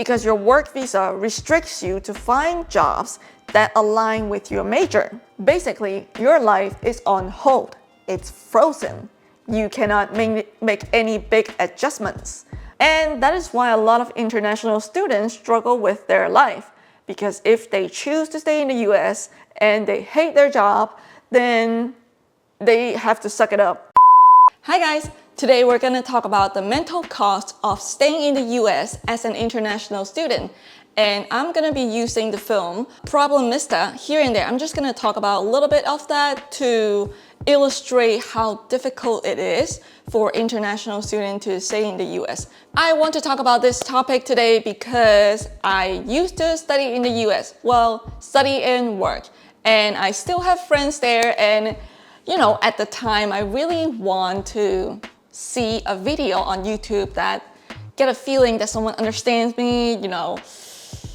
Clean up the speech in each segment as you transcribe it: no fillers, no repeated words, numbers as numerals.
because your work visa restricts you to find jobs that align with your major. Basically, your life is on hold. It's frozen. You cannot make any big adjustments. And that is why a lot of international students struggle with their life. Because if they choose to stay in the US and they hate their job, then they have to suck it up. Hi guys! Today we're going to talk about the mental cost of staying in the US as an international student. And I'm going to be using the film Problemista here and there. I'm just going to talk about a little bit of that to illustrate how difficult it is for international students to stay in the US. I want to talk about this topic today because I used to study in the US. Well, study and work. And I still have friends there, and you know, at the time I really want to see a video on YouTube that get a feeling that someone understands me, you know.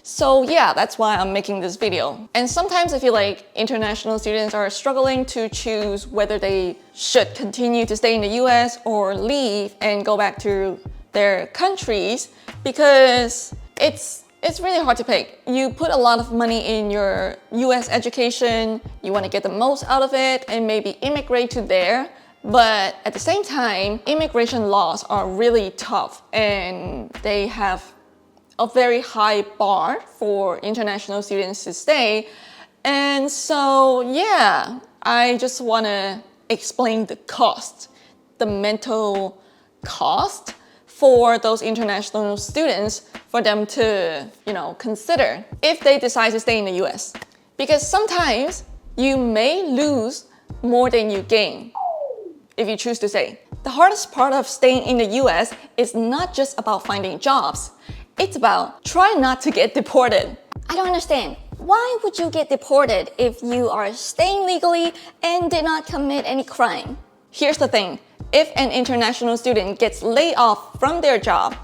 So yeah, that's why I'm making this video. And sometimes I feel like international students are struggling to choose whether they should continue to stay in the US or leave and go back to their countries, because it's really hard to pick. You put a lot of money in your US education, you want to get the most out of it and maybe immigrate to there. But at the same time, immigration laws are really tough and they have a very high bar for international students to stay. And so, yeah, I just want to explain the cost, the mental cost for those international students, for them to, you know, consider if they decide to stay in the US. Because sometimes you may lose more than you gain if you choose to stay. The hardest part of staying in the US is not just about finding jobs. It's about trying not to get deported. I don't understand. Why would you get deported if you are staying legally and did not commit any crime? Here's the thing. If an international student gets laid off from their job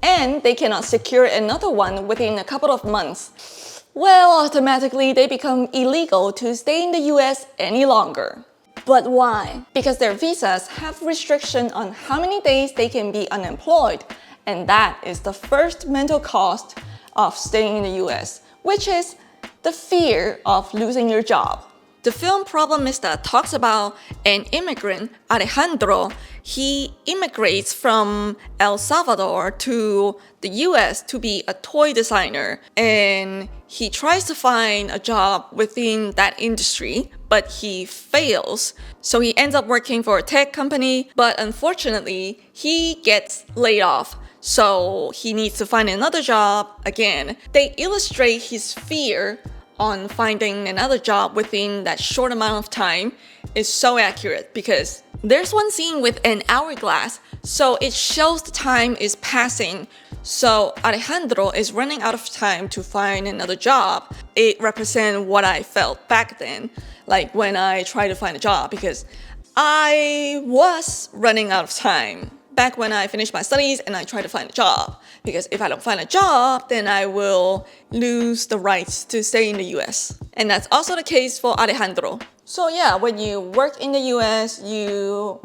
and they cannot secure another one within a couple of months, well, automatically they become illegal to stay in the US any longer. But why? Because their visas have restriction on how many days they can be unemployed. And that is the first mental cost of staying in the US, which is the fear of losing your job. The film Problemista talks about an immigrant, Alejandro. He immigrates from El Salvador to the US to be a toy designer, and he tries to find a job within that industry, but he fails. So he ends up working for a tech company, but unfortunately, he gets laid off. So he needs to find another job again. They illustrate his fear on finding another job within that short amount of time is so accurate, because there's one scene with an hourglass, so it shows the time is passing. So Alejandro is running out of time to find another job. It represents what I felt back then, like when I tried to find a job, because I was running out of time back when I finished my studies and I tried to find a job. Because if I don't find a job, then I will lose the rights to stay in the US. And that's also the case for Alejandro. So yeah, when you work in the US, you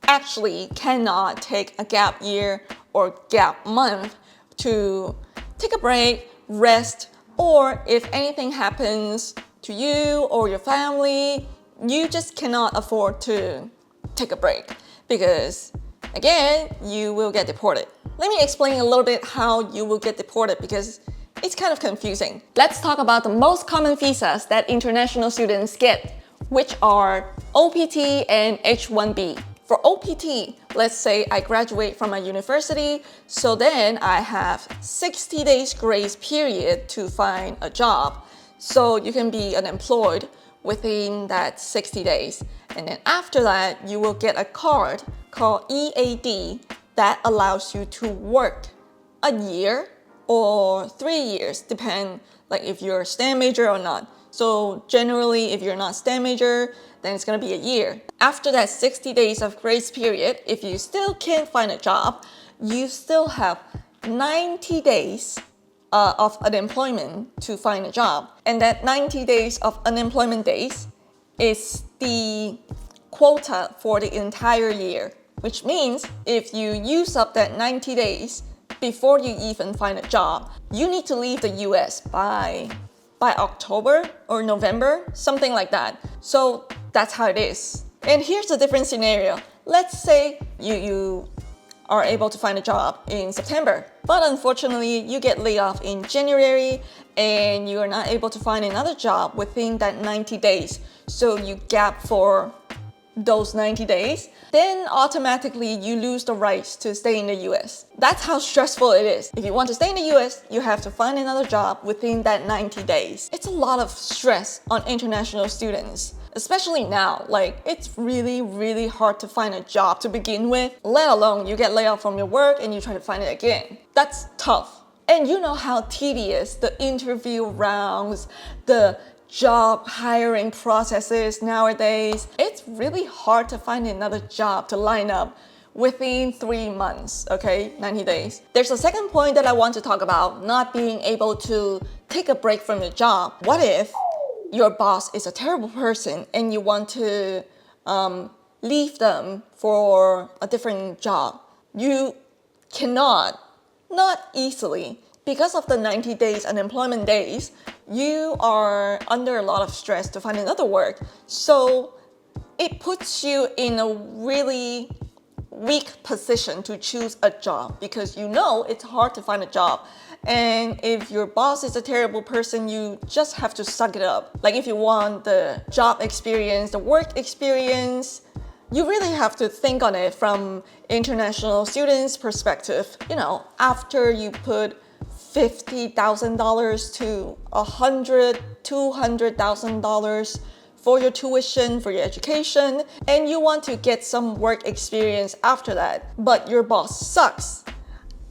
actually cannot take a gap year or gap month to take a break, rest, or if anything happens to you or your family, you just cannot afford to take a break, because again, you will get deported. Let me explain a little bit how you will get deported, because it's kind of confusing. Let's talk about the most common visas that international students get, which are OPT and H-1B. For OPT, let's say I graduate from a university, so then I have 60 days grace period to find a job. So you can be unemployed within that 60 days. And then after that, you will get a card called EAD that allows you to work a year or 3 years, depend like if you're a STEM major or not. So generally, if you're not STEM major, then it's gonna be a year. After that 60 days of grace period, if you still can't find a job, you still have 90 days of unemployment to find a job. And that 90 days of unemployment days is the quota for the entire year, which means if you use up that 90 days, before you even find a job. You need to leave the US by October or November, something like that. So that's how it is. And here's a different scenario. Let's say you are able to find a job in September, but unfortunately you get laid off in January and you are not able to find another job within that 90 days. So you gap for those 90 days, then automatically you lose the rights to stay in the US. That's how stressful it is. If you want to stay in the US, you have to find another job within that 90 days. It's a lot of stress on international students. Especially now, like it's really, really hard to find a job to begin with, let alone you get laid off from your work and you try to find it again. That's tough. And you know how tedious the interview rounds, the job hiring processes nowadays. It's really hard to find another job to line up within 3 months, okay, 90 days. There's a second point that I want to talk about, not being able to take a break from your job. What if your boss is a terrible person and you want to leave them for a different job? You cannot, not easily. Because of the 90 days unemployment days, you are under a lot of stress to find another work. So it puts you in a really weak position to choose a job because you know it's hard to find a job. And if your boss is a terrible person, you just have to suck it up. Like if you want the job experience, the work experience, you really have to think on it from international students' perspective. You know, after you put $50,000 to $100,000, $200,000 for your tuition, for your education, and you want to get some work experience after that, but your boss sucks.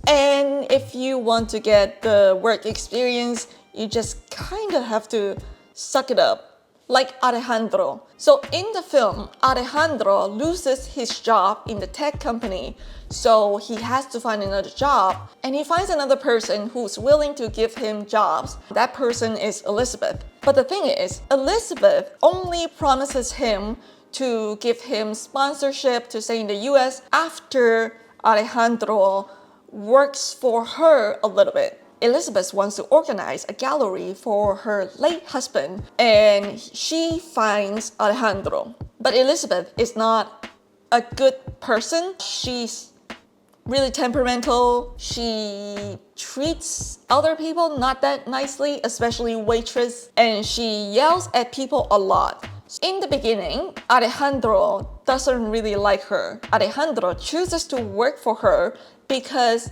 And if you want to get the work experience, you just kind of have to suck it up, like Alejandro. So in the film, Alejandro loses his job in the tech company, so he has to find another job, and he finds another person who's willing to give him jobs. That person is Elizabeth. But the thing is, Elizabeth only promises him to give him sponsorship to stay in the US after Alejandro works for her a little bit. Elizabeth wants to organize a gallery for her late husband, and she finds Alejandro. But Elizabeth is not a good person. She's really temperamental. She treats other people not that nicely, especially waitress, and she yells at people a lot. In the beginning, Alejandro doesn't really like her. Alejandro chooses to work for her because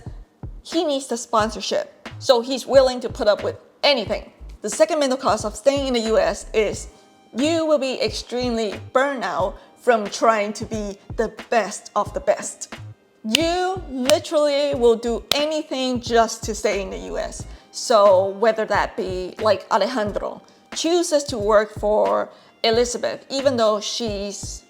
he needs the sponsorship. So he's willing to put up with anything. The second mental cost of staying in the US is you will be extremely burnt out from trying to be the best of the best. You literally will do anything just to stay in the US. So whether that be like Alejandro chooses to work for Elizabeth, even though she's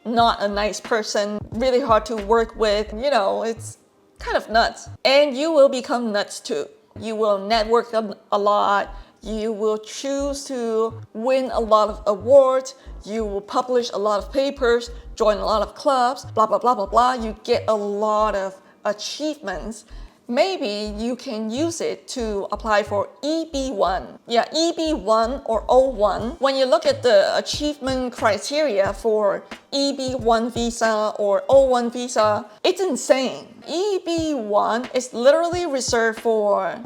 not a nice person, really hard to work with, you know, it's kind of nuts. And you will become nuts too. You will network a lot. You will choose to win a lot of awards. You will publish a lot of papers, join a lot of clubs, blah, blah, blah, blah, blah. You get a lot of achievements. Maybe you can use it to apply for EB1. Yeah, EB1 or O1. When you look at the achievement criteria for EB1 visa or O1 visa, it's insane. EB1 is literally reserved for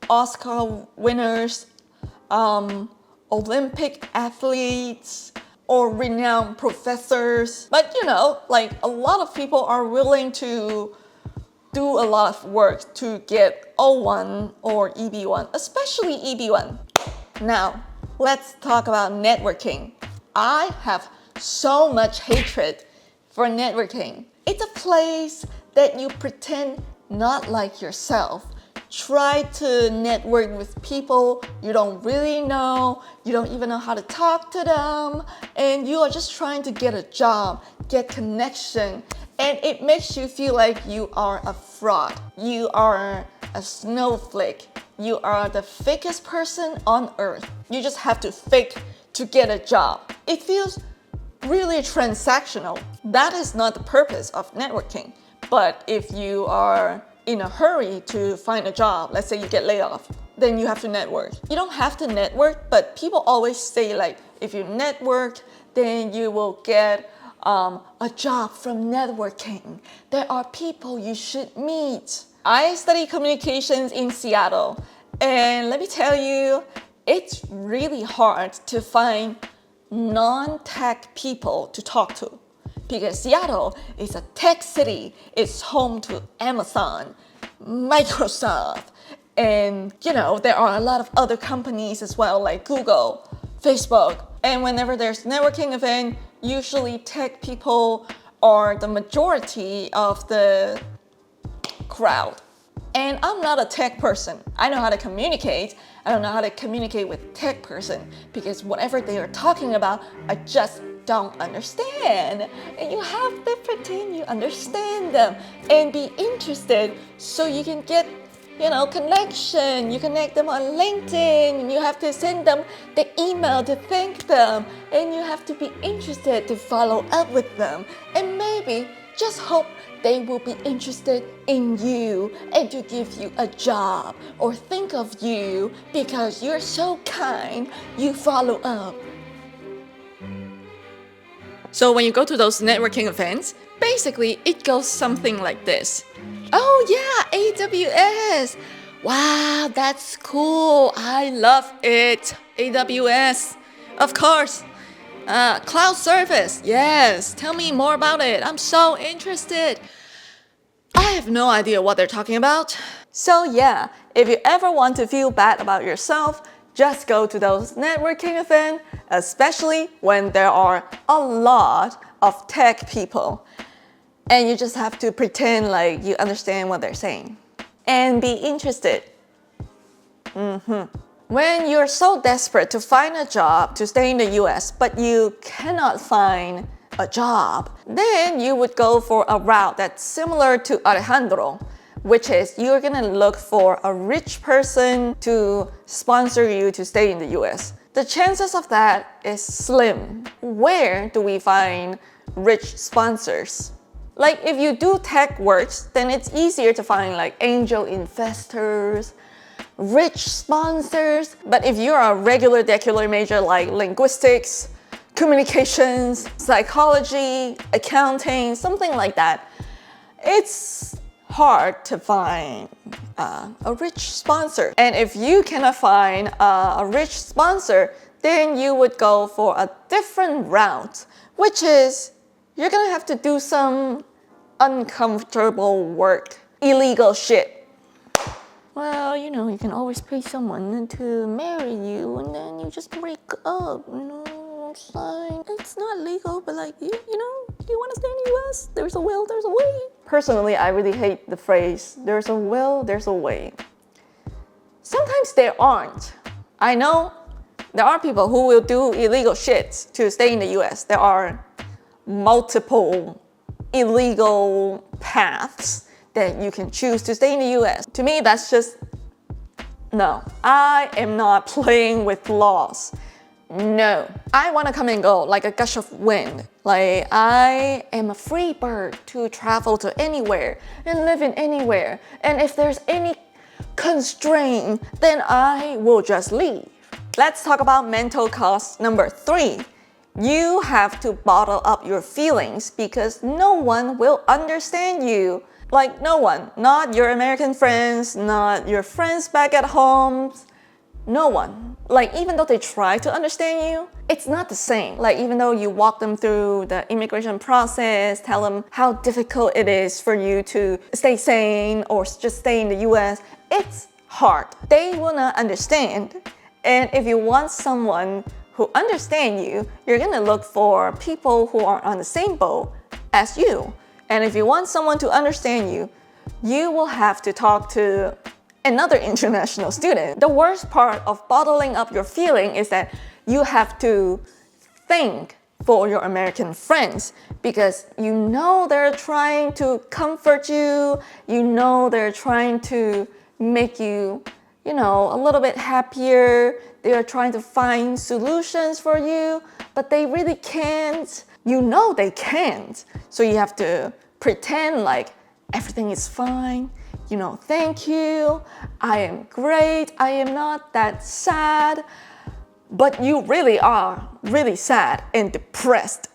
Oscar winners, Olympic athletes, or renowned professors. But you know, like a lot of people are willing to do a lot of work to get O1 or EB1, especially EB1. Now, let's talk about networking. I have so much hatred for networking. It's a place that you pretend not like yourself. Try to network with people you don't really know, you don't even know how to talk to them, and you are just trying to get a job, get connection, and it makes you feel like you are a fraud. You are a snowflake. You are the fakest person on earth. You just have to fake to get a job. It feels really transactional. That is not the purpose of networking. But if you are in a hurry to find a job, let's say you get laid off, then you have to network. You don't have to network, but people always say like, if you network, then you will get a job from networking. There are people you should meet. I study communications in Seattle, and let me tell you, it's really hard to find non-tech people to talk to, because Seattle is a tech city. It's home to Amazon, Microsoft, and there are a lot of other companies as well, like Google, Facebook. And whenever there's networking event, usually tech people are the majority of the crowd. And I'm not a tech person. I know how to communicate. I don't know how to communicate with tech person, because whatever they are talking about, I just don't understand. And you have to pretend you understand them and be interested so you can get connection. You connect them on LinkedIn, and you have to send them the email to thank them, and you have to be interested to follow up with them, and maybe just hope they will be interested in you and to give you a job or think of you because you're so kind, you follow up. So when you go to those networking events, basically it goes something like this. Oh yeah, AWS. Wow, that's cool. I love it. AWS. Of course. Cloud service. Yes. Tell me more about it. I'm so interested. I have no idea what they're talking about. So yeah, if you ever want to feel bad about yourself, just go to those networking events, especially when there are a lot of tech people. And you just have to pretend like you understand what they're saying and be interested. When you're so desperate to find a job to stay in the US, but you cannot find a job, then you would go for a route that's similar to Alejandro, which is you're gonna look for a rich person to sponsor you to stay in the US. The chances of that is slim. Where do we find rich sponsors? Like if you do tech works, then it's easier to find like angel investors, rich sponsors. But if you're a regular decular major like linguistics, communications, psychology, accounting, something like that, it's hard to find a rich sponsor. And if you cannot find a rich sponsor, then you would go for a different route, which is you're gonna have to do some uncomfortable work, illegal shit. Well, you can always pay someone to marry you and then you just break up, It's like, it's not legal, but like, you want to stay in the US? There's a will, there's a way. Personally, I really hate the phrase, there's a will, there's a way. Sometimes there aren't. I know there are people who will do illegal shit to stay in the US. There are multiple illegal paths that you can choose to stay in the US. To me, that's just, no. I am not playing with laws. No. I want to come and go like a gush of wind. Like I am a free bird to travel to anywhere and live in anywhere. And if there's any constraint, then I will just leave. Let's talk about mental cost number 3. You have to bottle up your feelings because no one will understand you. Like no one, not your American friends, not your friends back at home, no one. Like even though they try to understand you, it's not the same. Like even though you walk them through the immigration process, tell them how difficult it is for you to stay sane or just stay in the US, it's hard. They will not understand. And if you want someone who understand you, you're gonna look for people who are on the same boat as you. And if you want someone to understand you, you will have to talk to another international student. The worst part of bottling up your feeling is that you have to think for your American friends because they're trying to comfort you, they're trying to make you a little bit happier. They are trying to find solutions for you, but they really can't. They can't. So you have to pretend like everything is fine. thank you, I am great, I am not that sad, but you really are really sad and depressed.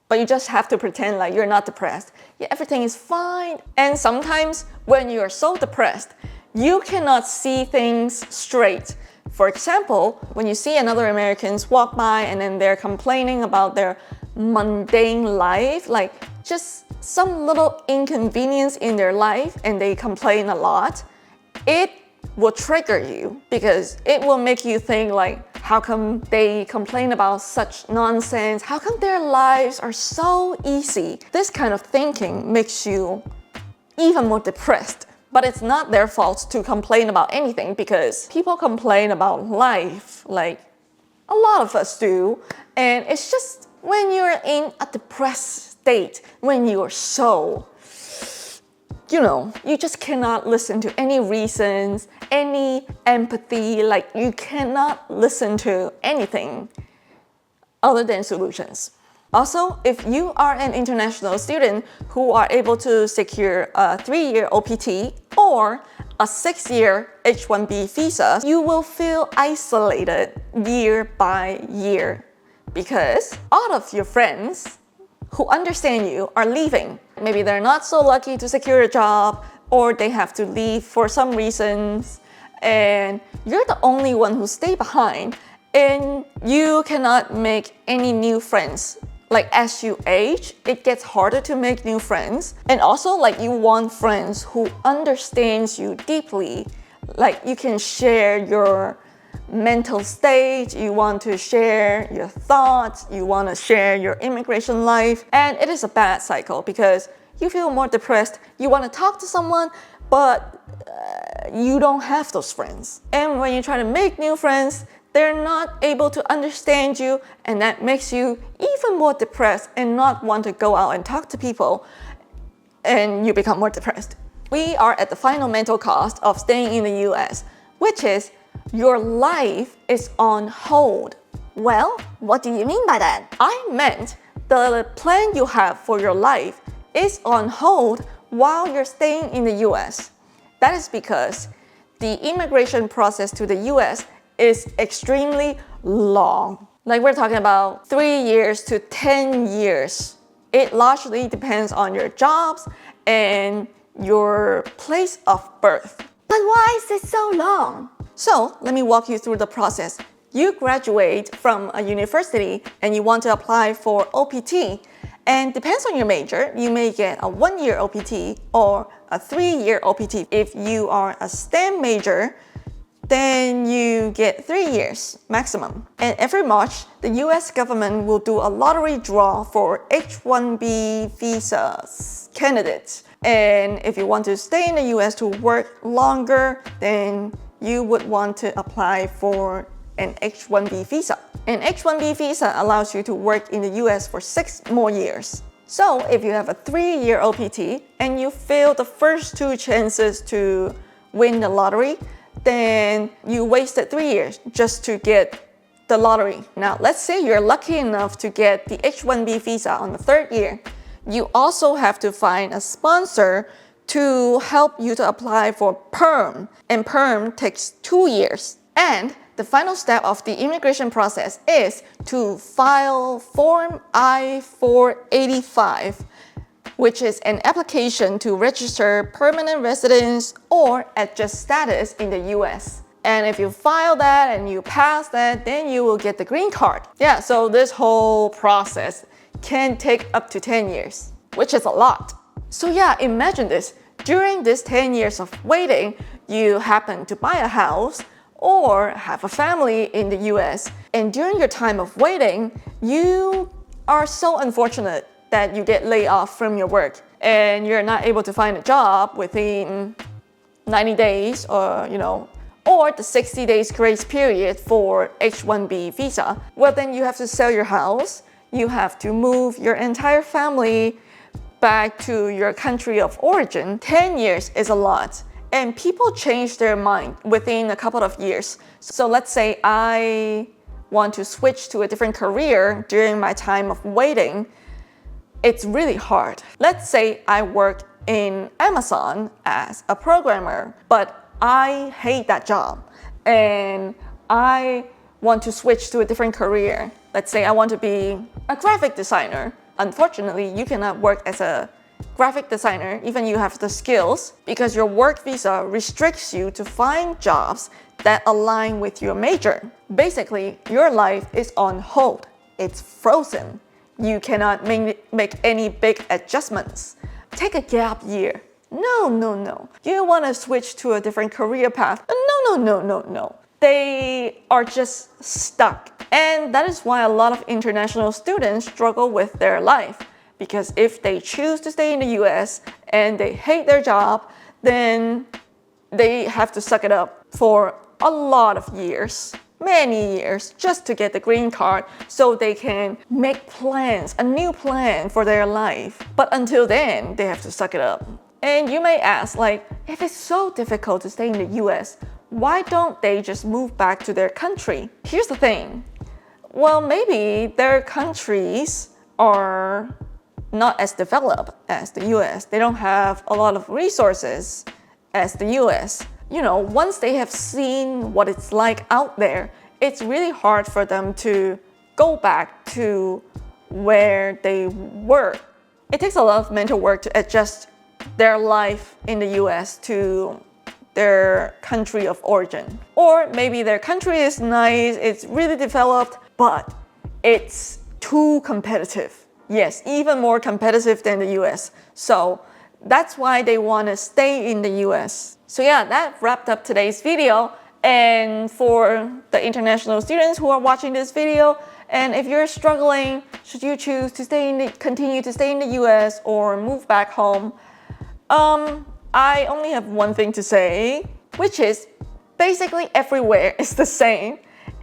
But you just have to pretend like you're not depressed. Yeah, everything is fine. And sometimes when you're so depressed, you cannot see things straight. For example, when you see another Americans walk by and then they're complaining about their mundane life, like just some little inconvenience in their life, and they complain a lot, it will trigger you because it will make you think like, how come they complain about such nonsense? How come their lives are so easy? This kind of thinking makes you even more depressed. But it's not their fault to complain about anything because people complain about life, like a lot of us do. And it's just when you're in a depressed state, when you're so, you just cannot listen to any reasons, any empathy, like you cannot listen to anything other than solutions. Also, if you are an international student who are able to secure a 3-year OPT or a 6-year H-1B visa, you will feel isolated year by year because all of your friends who understand you are leaving. Maybe they're not so lucky to secure a job or they have to leave for some reasons and you're the only one who stay behind and you cannot make any new friends. Like as you age, it gets harder to make new friends. And also like you want friends who understands you deeply. Like you can share your mental state, you want to share your thoughts, you want to share your immigration life. And it is a bad cycle because you feel more depressed, you want to talk to someone, but you don't have those friends. And when you try to make new friends, they're not able to understand you, and that makes you even more depressed and not want to go out and talk to people, and you become more depressed. We are at the final mental cost of staying in the US, which is your life is on hold. Well, what do you mean by that? I meant the plan you have for your life is on hold while you're staying in the US. That is because the immigration process to the US is extremely long. Like we're talking about 3 years to 10 years. It largely depends on your jobs and your place of birth. But why is it so long? So let me walk you through the process. You graduate from a university and you want to apply for OPT. And depends on your major, you may get a 1-year OPT or a 3-year OPT. If you are a STEM major, then you get 3 years maximum. And every March, the US government will do a lottery draw for H-1B visas candidates. And if you want to stay in the US to work longer, then you would want to apply for an H-1B visa. An H-1B visa allows you to work in the US for 6 more years. So if you have a 3-year OPT and you fail the first 2 chances to win the lottery, then you wasted 3 years just to get the lottery. Now, let's say you're lucky enough to get the H-1B visa on the 3rd year. You also have to find a sponsor to help you to apply for PERM, and PERM takes 2 years. And the final step of the immigration process is to file Form I-485, which is an application to register permanent residence or adjust status in the US. And if you file that and you pass that, then you will get the green card. Yeah, so this whole process can take up to 10 years, which is a lot. So yeah, imagine this. During this 10 years of waiting, you happen to buy a house or have a family in the US. And during your time of waiting, you are so unfortunate that you get laid off from your work and you're not able to find a job within 90 days or the 60 days grace period for H-1B visa. Well, then you have to sell your house, you have to move your entire family back to your country of origin. 10 years is a lot. And people change their mind within a couple of years. So let's say I want to switch to a different career during my time of waiting. It's really hard. Let's say I work in Amazon as a programmer, but I hate that job and I want to switch to a different career. Let's say I want to be a graphic designer. Unfortunately, you cannot work as a graphic designer even you have the skills because your work visa restricts you to find jobs that align with your major. Basically, your life is on hold. It's frozen. You cannot make any big adjustments. Take a gap year. No. You want to switch to a different career path. No. They are just stuck. And that is why a lot of international students struggle with their life. Because if they choose to stay in the US and they hate their job, then they have to suck it up for a lot of years, many years, just to get the green card so they can make plans, a new plan for their life. But until then, they have to suck it up. And you may ask, like, if it's so difficult to stay in the US, why don't they just move back to their country? Here's the thing. Well, maybe their countries are not as developed as the US. They don't have a lot of resources as the US. You know, once they have seen what it's like out there, it's really hard for them to go back to where they were. It takes a lot of mental work to adjust their life in the US to their country of origin. Or maybe their country is nice, it's really developed, but it's too competitive. Yes, even more competitive than the US. So that's why they want to stay in the US. So yeah, that wrapped up today's video. And for the international students who are watching this video, and if you're struggling, should you choose to continue to stay in the US or move back home? I only have one thing to say, which is basically everywhere is the same.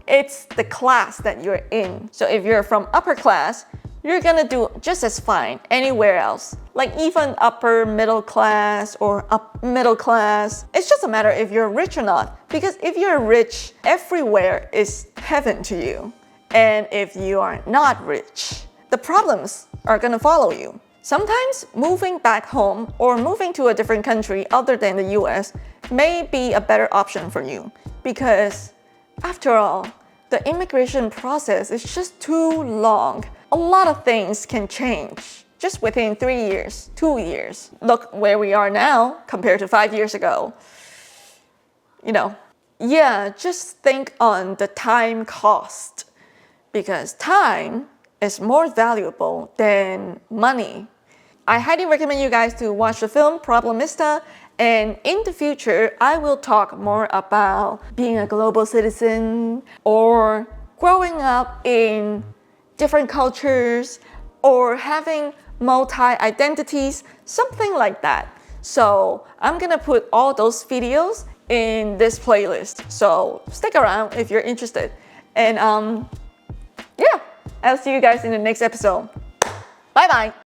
It's the class that you're in. So if you're from upper class, you're gonna do just as fine anywhere else. Like even upper middle class or up middle class. It's just a matter if you're rich or not. Because if you're rich, everywhere is heaven to you. And if you are not rich, the problems are gonna follow you. Sometimes moving back home or moving to a different country other than the US may be a better option for you. Because after all, the immigration process is just too long. A lot of things can change just within 3 years, 2 years. Look where we are now compared to 5 years ago. You know, yeah, just think on the time cost because time is more valuable than money. I highly recommend you guys to watch the film Problemista, and in the future, I will talk more about being a global citizen or growing up in different cultures or having multi-identities, something like that. So I'm gonna put all those videos in this playlist. So stick around if you're interested. And yeah, I'll see you guys in the next episode. Bye bye.